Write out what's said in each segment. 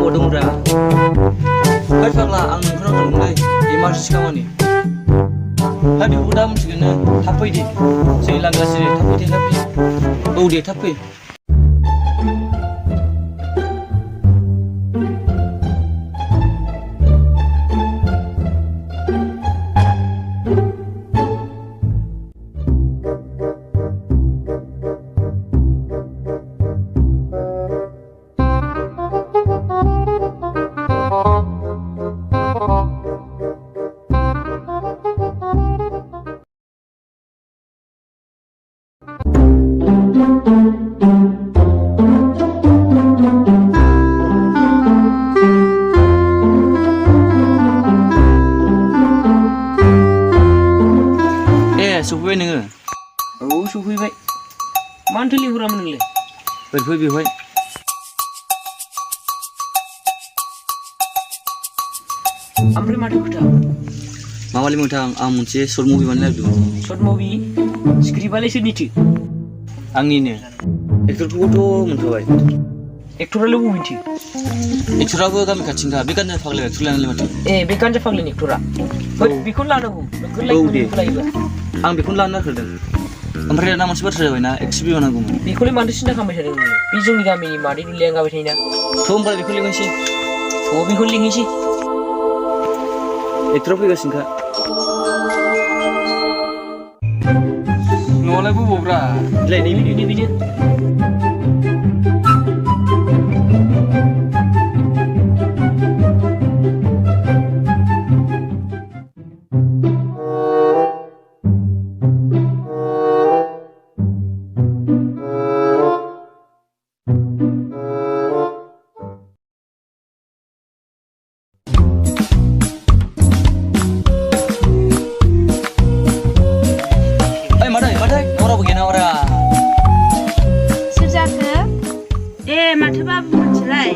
अबाव दंब्रा है फाग्ला आं नोंखौनाव थांदोंलै इमारजेन्सि खामानि है बेखौ दा मिथिगोन नों थाब फै दे जोंनि लांगासिनो थाब फै औ दे थाब फै सफैबाय नोङो औ सफैबाय मानोथो लिंहरामोन नोंलाय ओरै फै बेवहाय ओमफ्राय माथो खोथा माबालि मोनथां आं मोनसे सर्ट मुभि बानायनो नागिरदोंमोन सर्ट मुभि स्क्रिप्टआलाय सोरनिथो आंनिनो एक्टरखौबोथ' मोनखाबाय एक्टरालाय बबेनिथो एक्टराबो गामि खाथिनिखा बे गानजा फाग्ला एक्टर लानानै माथो ए बे गानजा फाग्लानि एक्टरा बेखौनो लानांगौ नोंखौ लायोबा आं बेखौनो लानो नागिरदों ओमफ्राय दा मोनसे बाथ्रा जाबायना एक्सपि होनांगौमोन बेखौलाय मानोथो सिन्था खालामबाय थादों नोङो बे जोंनि गामिनि मादै दुलिया गाबाय थायोना थ' होमबा बेखौ लिंहैसै बेखौनो लिंहैसै एक्टरा फैगासिनोखा न'आलाय बबावब्रा नैबेनो माथो बाबु मोनसेलाय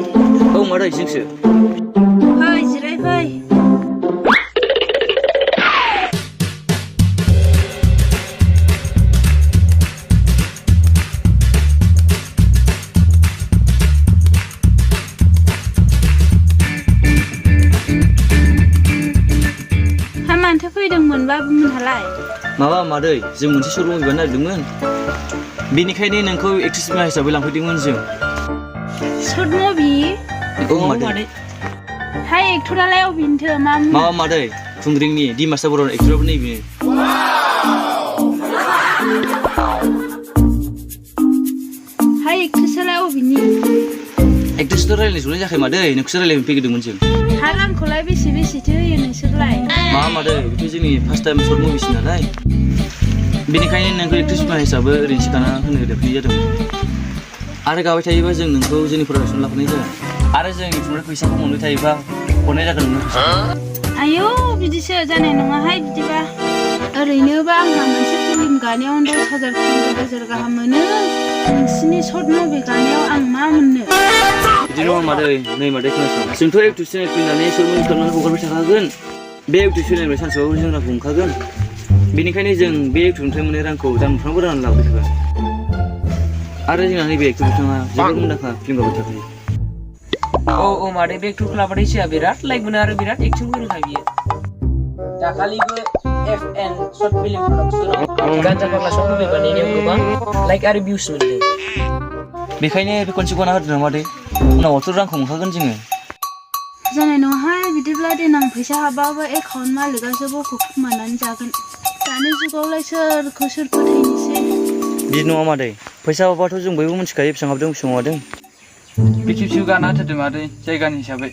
औ मादै जोंसो फै जिराय फै मानोथो फैदोंमोन बाबु मोनहालाय माबा मादै जों मोनसे सर्ट मुभि बानायनो नागिरदोंमोन बेनिखायनो नोंखौ एक्ट्रेस बिमा हिसाबै लांफैदोंमोन जों सर्ट मुभि औ मादै हाय एक्टरालाय अबेनिथो माबा मादै खुंग्रिंनि डिमासा बर' एक्टराबो नैबे हाय एक्ट्रेसालाय अबेनि एक्ट्रेसथ' रायलायनो ज'नाय जायाखै मादै नोंखौसो रायलायनो फैगोदोंमोन जों हा रांखौलाय बेसेथो होयो नोंसोरलाय माबा मादै बेथ' जोंनि फार्स्ट टाइम सर्ट मुभिसो नालाय बेनिखायनो नोंखौ एक्ट्रेस बिमा हिसाबै ओरैनो सिखाना होनो होदेरफैनाय जादोंमोन आरो गाबाय थायोबा जों नोंखौ जोंनि प्रडाक्सन लाफैनाय जागोन आरो जों इउटुबनिफ्राय फैसाखौ मोनबाय थायोबा हरनाय जागोन नोंनो आयौ बिदिसो जानाय नङाहाय बिदिबा ओरैनोबा आंहा मोनसे फिल्म गानायावनो 10,000-15,000 गाहाम मोनो नोंसिनि सर्ट मुभि गानायाव आं मा मोननो बिदि नङा मादै नै मादै खोनासं जोंथ' इउटुब चेनेल खुलिनानै सर्ट मुभि खालामनानै हगारबाय थाखागोन बे इउटुब चेनेलनिफ्राय सानसेबाबो जों रांखौ मोनखागोन बेनिखायनो जों बे इउटुबनिफ्राय मोननाय रांखौ दानफ्रोमबो राननानै लाबोबाय थागोन आरो जोंना नैबे एक्टर बिथाङा जोबोद मुंदांखा फिल्म गाबाय थाखायो औ मादै बे एक्टरखौ लाबाथाय जोंहा बिराद लाइक मोनो आरो बिराद एक्टिंबो रोंखा बियो दाखालिबो FN सर्ट फिल्म प्रडाक्सनाव गानजा फाग्ला सर्ट मुभि बानायनायाव गोबां लाइक आरो भिउस मोनदों बेखायनो बे खनसे गना होदों मादै उनावथ' रांखौ मोनखागोन जोङो जानाय नङाहाय बिदिब्ला देनां फैसा हाबाबो एकाउन्ट मालिकआसो बखौ खोमानानै जागोन दानि जुगावलाय सोरखौ सोर फोथायनोसै बिदि नङा मादै फैसा हाबाथ' जों बयबो मिथिखायो बेसेबां हाबदों बेसेबां मादों बे खेबसेयाव गाना होथारदों मादै जायगानि हिसाबै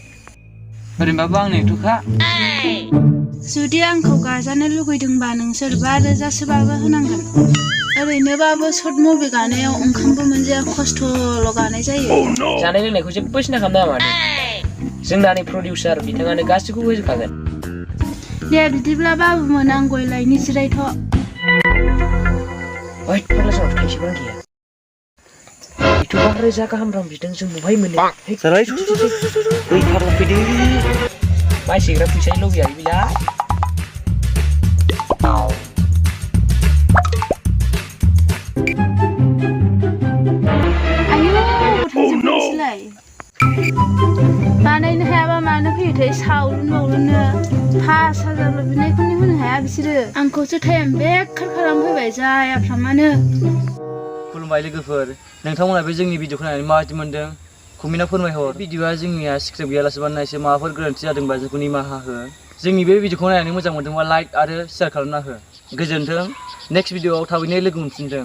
ओरैनोबाबो आंनो एक्टरखा जुदि आंखौ गाजानो लुगैदोंबा नोंसोर 5,000सोबाबो होनांगोन ओरैनोबाबो सर्ट मुभि गानायाव ओंखामबो मोनजाया खस्थ'ल' गानाय जायो जानाय लोंनायखौ जेबो सिन्था खालामनाङा मादै जोंनानि प्रडिउसार बिथाङानो गासिखौबो होजोबखागोन दे बिदिब्ला बाबुमोन आं गय लायनि जिरायथ' ओइ फाग्ला जोंनाव थाइसेबो गैया एथ' 5,000 गाहाम रां बिदों जों बहाय मोनो जालाय ओइ फाग्ला फैदो बायसेग्रा फैसानि लबियारि बिला आयौ थांजोबबायसैलाय बानायनो हायाबा मानो फैयोथाय सावलुन मावलुननो 5,000ल' बिनायखौनो होनो हाया बिसोरो आंखौसो टाइम बेकार खालामफैबाय जायाफ्रामानो खुलुमबाय लोगोफोर नोंथांमोना बे जोंनि भिडिअखौ नायनानै माबायदि मोनदों कमेन्टआव फोरमायहर भिडिअआ जोंनिया स्क्रिप्ट गैयालासे बानायनाय एसे माबाफोर गोरोन्थि जादोंबा जोंखौ निमाहा हो जोंनि बे भिडिअखौ नायनानै मोजां मोनदोंबा लाइक आरो शेयार खालामना हो गोजोन्थों नेक्स्ट भिडिअआव थाबैनो लोगो मोनफिनथों